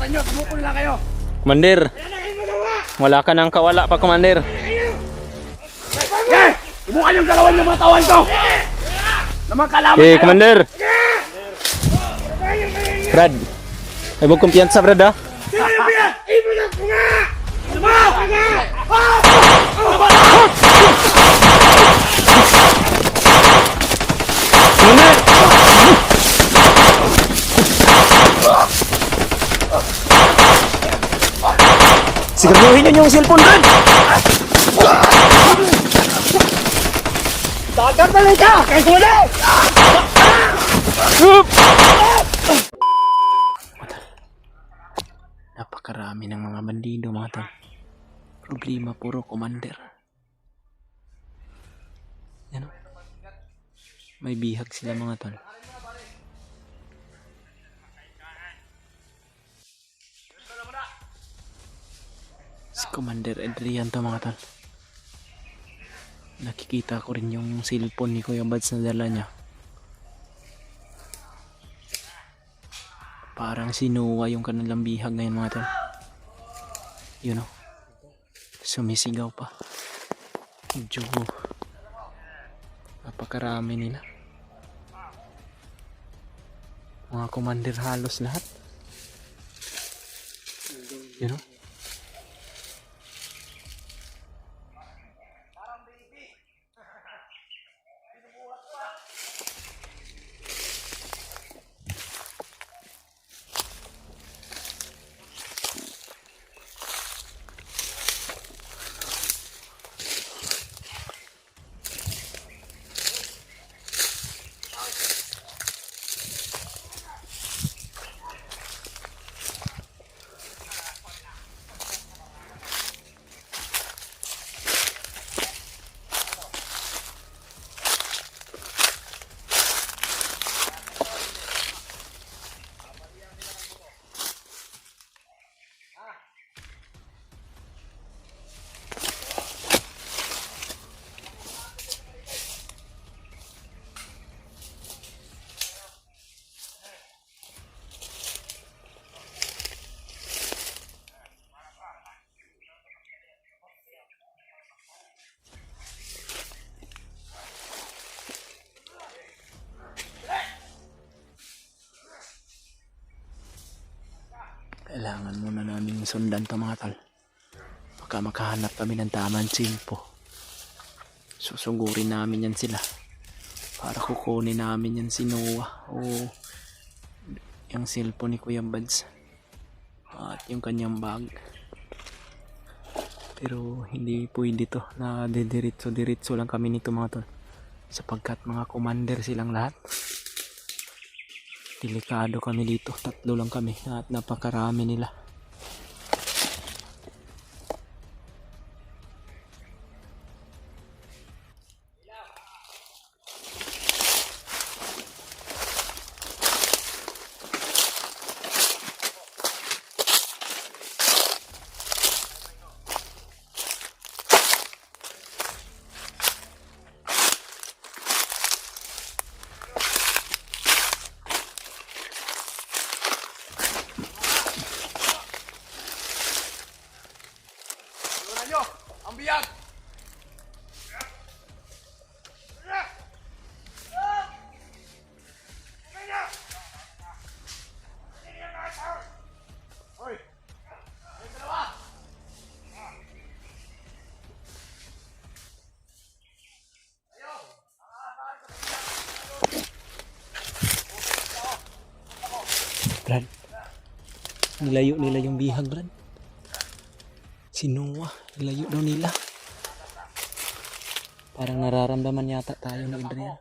Bilisan nyo, sumuko nila kayo. Commander, wala ka nang kawala pa, Commander. Okay! Ibukan yung galawan ng mga tawan ko! Naman kalaman Okay, kayo! Commander. Brad, ay mo kumpiyansa, Brad, ha? Sino yung biya? Ibunak ko nga! Commander! Siguraduhin nyo yung cellphone, Brad! Dagat na rin ka! Kaya suli! Napakarami ng mga bandido, mga tol. Problema puro Commander. Yan o. May bihag sila, mga tol. Si Commander Adrian to, mga tol. Nakikita ko rin yung cellphone ni Kuya Bads na dala niya. Parang sinuwa yung kanilang bihag ngayon, mga tol. Yun o. Sumisigaw pa. Medyo napakarami nila. Mga commander halos lahat. Yun o. Kailangan muna namin sundan to, mga tol. Baka makahanap kami ng tamang simpo. Susugurin namin yan sila. Para kukunin namin yan si Noah o yung cellphone ni Kuya Bads at yung kanyang bag. Pero hindi pwede to na diretso lang kami nito, mga tol. Sapagkat mga commander silang lahat. Delikado kami dito. 3 lang kami at napakarami nila. Ang biyag! Brad, nilayo nila yung bihag, Brad. Si Noah, nilayo daw nila. Parang nararamdaman yata tayo na Adrian.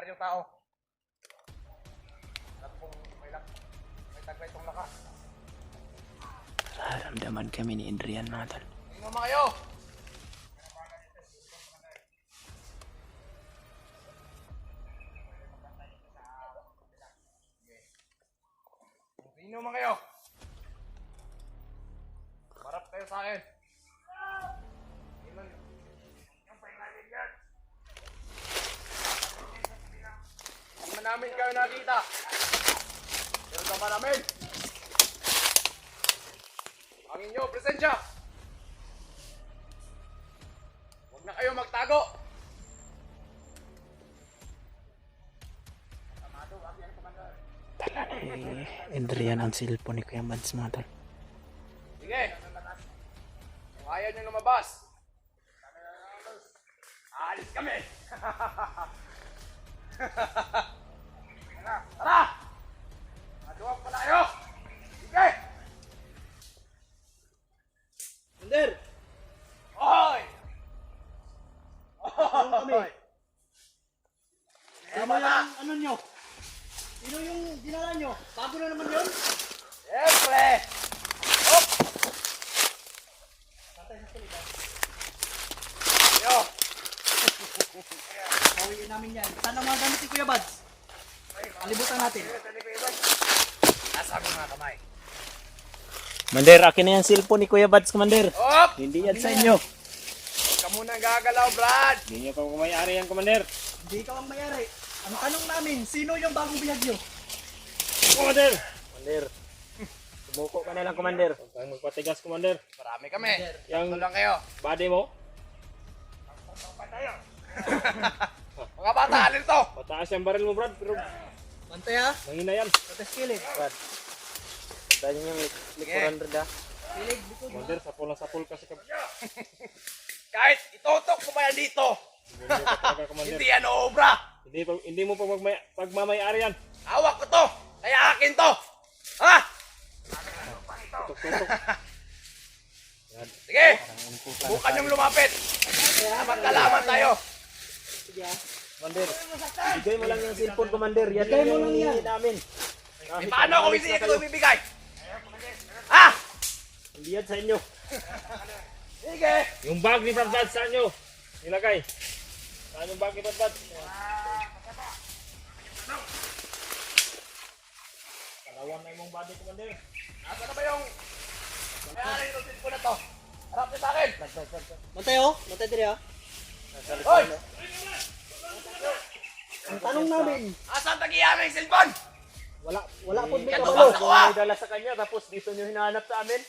yung tao. At kung may taglay itong lakas. Ramdaman kami ni Adrian mga tol. Tingnan mo kayo! Tingnan mo kayo! Marap kayo sa akin. Hindi namin kayo nakita. Pero tama namin. Ang inyong presensya. Huwag na kayo magtago. Tala ni Adrian ang cellphone ni Kuya Bads mga tol. Sige. Kung ayaw nyo lumabas, aalis kami. Tara! Maduwag pa tayo! Sige! Commander! Oy! Ano kami? Oy! Sino yung ano nyo? Sino yung dinala nyo? Bago na naman yun? Siyempre! Hop! Yo! Bawiin namin yan. Saan ang mga gamit ni Kuya Bads? Kalibutan natin. Nasa mo mga kamay. Commander, akin na yung cellphone ni Kuya Bads, Commander. Hop! Hindi yan sa inyo. Huwag ka munang gagalaw, Brad! Hindi niyo pa kumayari yan, Commander. Hindi ikaw ang mayari. Ang tanong namin, sino yung bagong biyag nyo? Commander! Commander, sumuko ka na lang, Commander. Huwag kang magpatigas, Commander. Marami kami. Yang Ito lang kayo. body mo, Mga bata, alin to? pataas yung baril mo, Brad. Pero Bantay ha? mahina yan. Patas kilid. Brad, tandaan niyo yung likuran, Brad, ha? Kilig, likod. Commander, sapul kasi ka. Kahit itutok mo ba yan dito? Commander. Hindi yan obra. Hindi mo pagmamayari yan. Hawak ko to. Kaya akin to. Ha? Tutok-tutok. Sige. Bukan yung lumapit. Magkalaman tayo. Commander, bigay mo lang yung cellphone, Commander. Yan Bigay mo yung lang yan. hinihingi namin. Eh, paano kung hindi ito ibibigay? Ha? Hindi yan sa inyo. Sige. Yung bag ni Brad Brad, saan nyo? Nilagay. Saan yung bag ni Brad Brad? Kalawan na yung body, Commander. Asa na ba yung may-ari ng cellphone na to? Harap niyo sa akin. Bantay oh. Bantay diri ha. Hoy! Ang tanong namin, Asan tag-iyari yung cellphone? wala po may Katuwa kabalo. sa kuha. May dala sa kanya, tapos dito nyo hinahanap sa amin.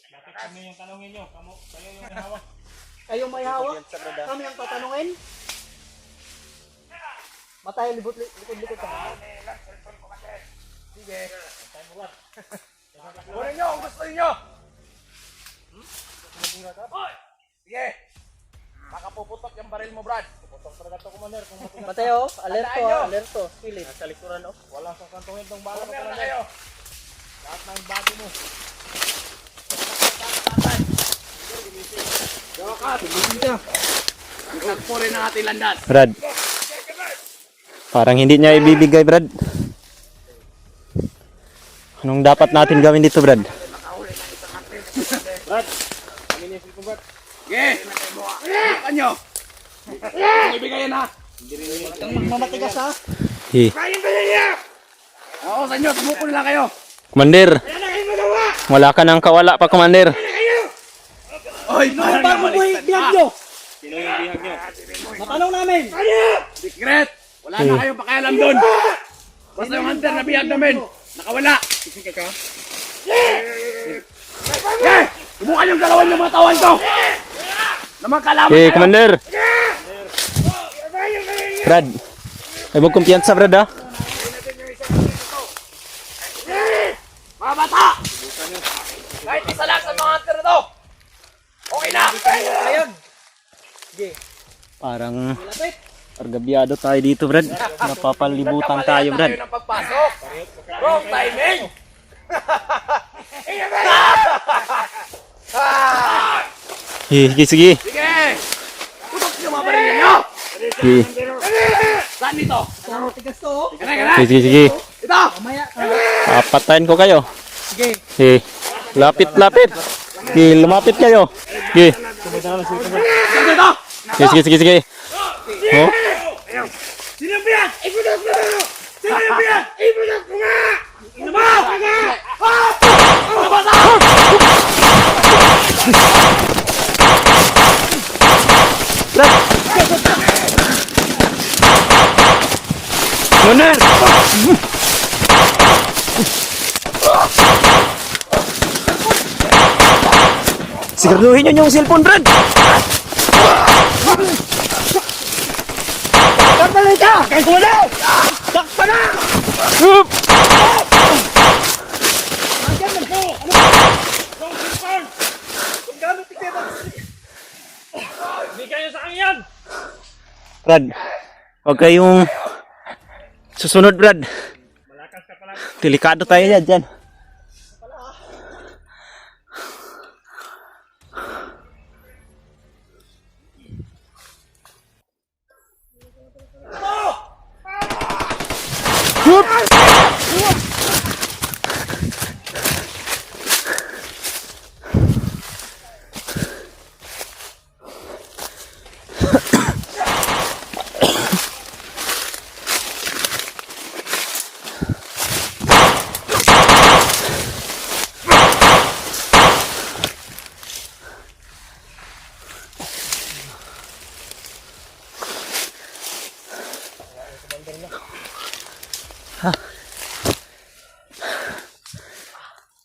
Bakit kami yung tanongin nyo? Kayo yung hawak. Kayong may hawak, Yan sa Brad, ha? kami ang tatanungin. Matay, likod-likod ka. Sige. Kunin nyo kung gusto niyo. Hoy! Sige. Baka puputok yung baril mo, Brad. Putok talaga to, Commander. Kung matugat. Matay oh, alerto Tandaan nyo. ha, alerto. Kilid. Nasa likuran, oh. Walang sasantungin tong bala, Corner na Commander. kayo. Lahat ng body mo. Tagpo rin ang ating landas. Brad. Parang hindi niya ibibigay, Brad. Anong dapat natin gawin dito, Brad? Brad. Kami ni Silpo, Brad. Sige. Bukan nyo. Ang ibigay yan ha. Ang mamatigas ha. Oo, sa inyo. Sumuko nila kayo. Commander. Wala ka nang kawala pa, Commander. Oy, Sino yung bagong biyag nyo? Sino yung bihag nyo? Matanong namin. Secret. Wala na kayong pakialam doon. Basta yung hunter na biyag namin. Nakawala. Yeah! Subukan yung galawan yung mga tawan ko. Na magkalaman Okay, kayo. Commander. Brad. Ay mo kumpiyansa, Brad, ha? Mga bata! Kahit isa lang sa mga hunter na to. Okay na! Ayun. Sige. Parang Lapit. argabyado tayo dito, Brad. Napapalibutan tayo, Brad. Tayo ng pagpasok. Wrong timing! Sige, sige. Sige! Putok yung mga baril ninyo! Sige. Saan dito? So, tigas to, oh. Kana. Sige, sige. Ito! Mamaya. Papatayin ko kayo. Sige. Sige. Lapit, lapit. Sige, lumapit kayo. Sige. Saan dito? Sige, sige, sige, sige. Oh. Sino yung biyak? Iputok mo! Sino yung biyak? Iputok mo nga! Ino mo! Ano ba sa? Munir! Siguraduhin nyo yung cellphone, Brad! Takpan ka! Kaya ko na! Takpan na! Hup! Nandiyan man ko! Ano ba? Yung cellphone! Kung gamit ni Kevin! Hindi kayo sa akin yan! Brad, huwag kayong susunod, Brad. Malakas ka pala. Delikado tayo dyan.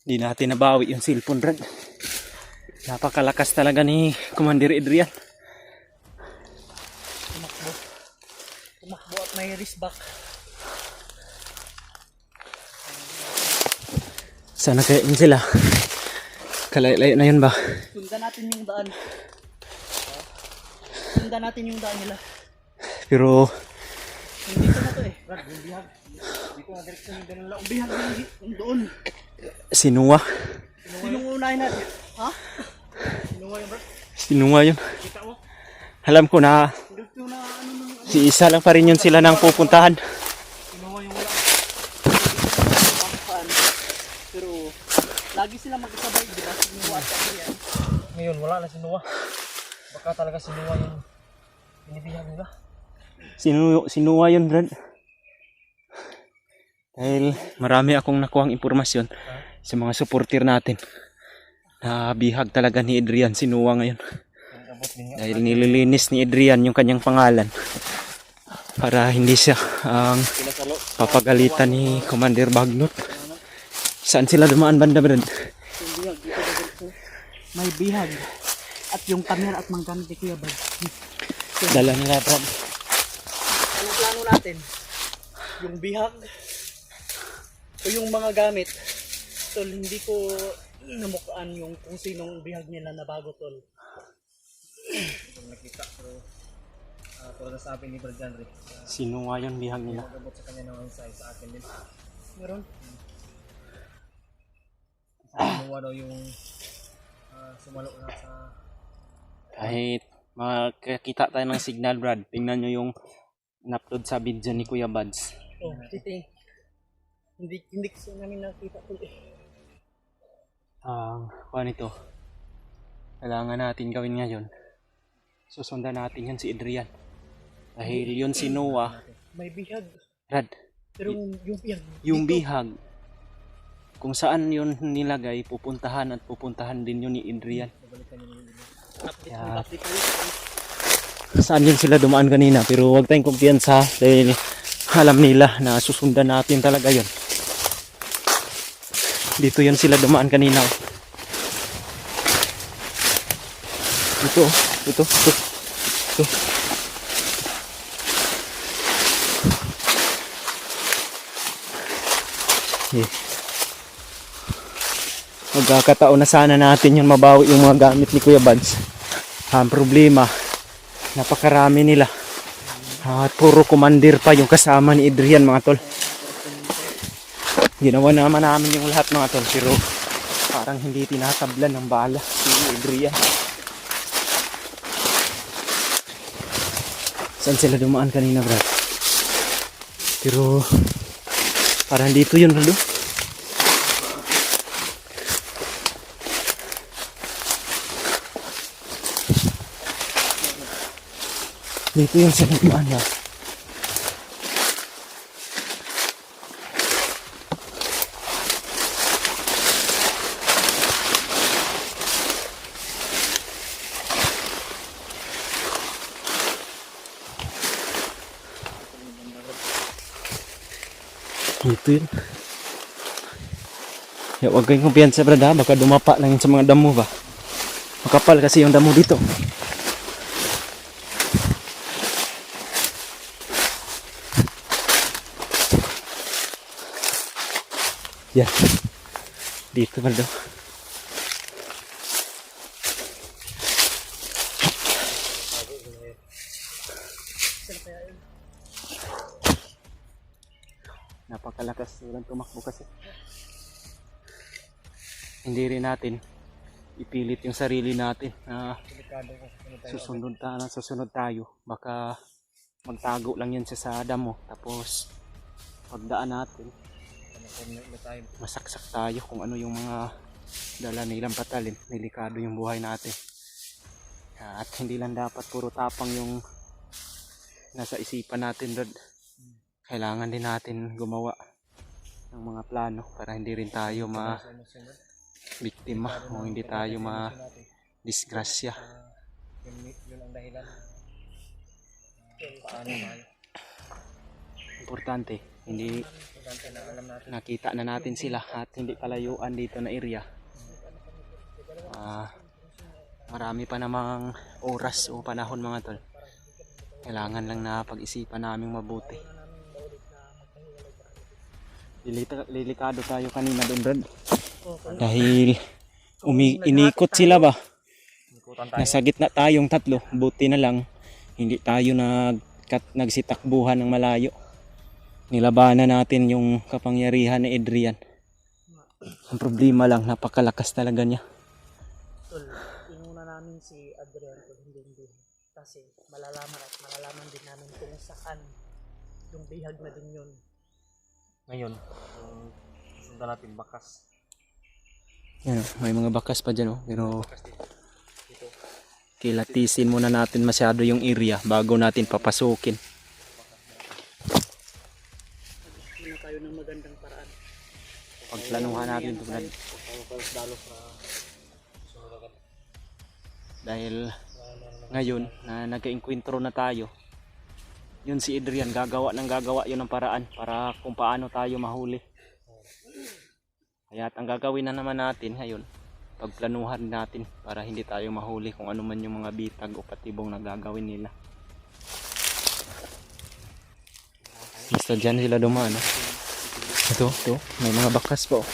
Di natin nabawi yung cellphone, Brad. Napakalakas talaga ni Commander Adrian. Tumakbo at may wrist back. Sana kaya yun sila. Kalay-layo na yun ba? Sundan natin yung daan. Sundan natin yung daan nila. Pero Hindi ko na to eh. Brad, yung bihag. Hindi ko na direksyon yung ganun lang. Ang bihag yung doon. sinuwa. Sinong unahin natin? Ha? Sinuwa yung Brad? Sinuwa yun. Kita mo? Alam ko na Gusto na ano nung si isa lang pa rin yun sila nang pupuntahan. sinuwa yung wala. Pampaan. Pero lagi sila magkasabay, di ba? Sinuwa at yan. Ngayon, wala na sinuwa. Baka talaga sinuwa yung binibihag nila. Sinuwa yun, Brad. Dahil marami akong nakuhang impormasyon sa mga supporter natin na bihag talaga ni Adrian sinuwa ngayon. Dahil nililinis ni Adrian yung kanyang pangalan para hindi siya ang papagalitan ni Commander Bagnot. Saan sila dumaan, banda, Brad? Yung bihag, dito ba dito? May bihag. At yung camera at manggamit ni Kuya Brad. Dala nila, Brad. Anong plano natin? Yung bihag o yung mga gamit. Tol, hindi ko namukaan yung kung sinong bihag nila na bago, tol. Nakita pero tulad na sabi ni Brad Janry, Sinuwa yun bihag nila. magabot sa kanya ng size sa akin din. Meron? Sinuwa daw yung sumalo na sa Kahit makakita tayo ng signal, Brad, tingnan nyo yung in-upload sa video ni Kuya Buds. titing. Hindi kasi namin nakita, tol eh. Paano ito? Kailangan natin gawin ngayon. Susundan natin yan si Adrian. Dahil yun si Noah. May bihag. Brad, Pero yung bihag. yung dito. bihag, kung saan yun nilagay, pupuntahan at pupuntahan din yun ni Adrian. Yeah. Update tayo. Saan yun sila dumaan kanina, pero huwag tayong kumpiyansa dahil alam nila na susundan natin talaga yun. Dito yun sila dumaan kanina. Ito. Magkakataon na sana natin yung mabawi yung mga gamit ni Kuya Buds. Ang problema, napakarami nila. At puro commander pa yung kasama ni Adrian, mga tol. Ginawa naman namin yung lahat, mga tol, pero parang hindi tinatablan ng bala si Adrian. Saan sila dumaan kanina, Brad? Pero parang dito yun, Rado. Dito yung sa lumaan na. Dito yun. Ya, huwag kayong kumpiyansa, brad, ha? Baka dumapa lang yun sa mga damo ba. Makapal kasi yung damo dito. Yan. Dito, brad. Napakalakas walang tumakbo kasi. Hindi rin natin ipilit yung sarili natin na susunod tayo. Baka magtago lang yan sa damo. Tapos pagdaan natin masaksak tayo kung ano yung mga dala nilang patalin. Delikado yung buhay natin. At hindi lang dapat puro tapang yung nasa isipan natin, Rod. Kailangan din natin gumawa ng mga plano para hindi rin tayo biktima o hindi tayo disgrasya. Yun ang dahilan. Importante, hindi nakita na natin sila at hindi kalayuan dito na area. Marami pa namang oras o panahon, mga tol. Kailangan lang na pag-isipan naming mabuti. Delikado tayo kanina doon, Brad. Dahil inikot sila ba? Nasa gitna tayong tatlo. Buti na lang hindi tayo nagsitakbuhan ng malayo. Nilabanan natin yung kapangyarihan ni Adrian. Ang problema lang, napakalakas talaga niya. Tol, inuna namin si Adrian kung hindi. Kasi malalaman din namin kung saan yung bihag na din yun. Ngayon, sundan natin bakas. Yan, may mga bakas pa dyan, oh. Pero kilatisin muna natin masyado yung area bago natin papasukin. Muna tayo ng magandang paraan. Pagplanuhan natin ito, Brad. Dahil ngayon na nagka-enkwentro na tayo, yun si Adrian gagawa yun ng paraan para kung paano tayo mahuli. Kaya ang gagawin na naman natin ngayon, pagplanuhan natin para hindi tayo mahuli kung ano man yung mga bitag o patibong na gagawin nila. Basta dyan sila dumaan. Ito, may mga bakas po.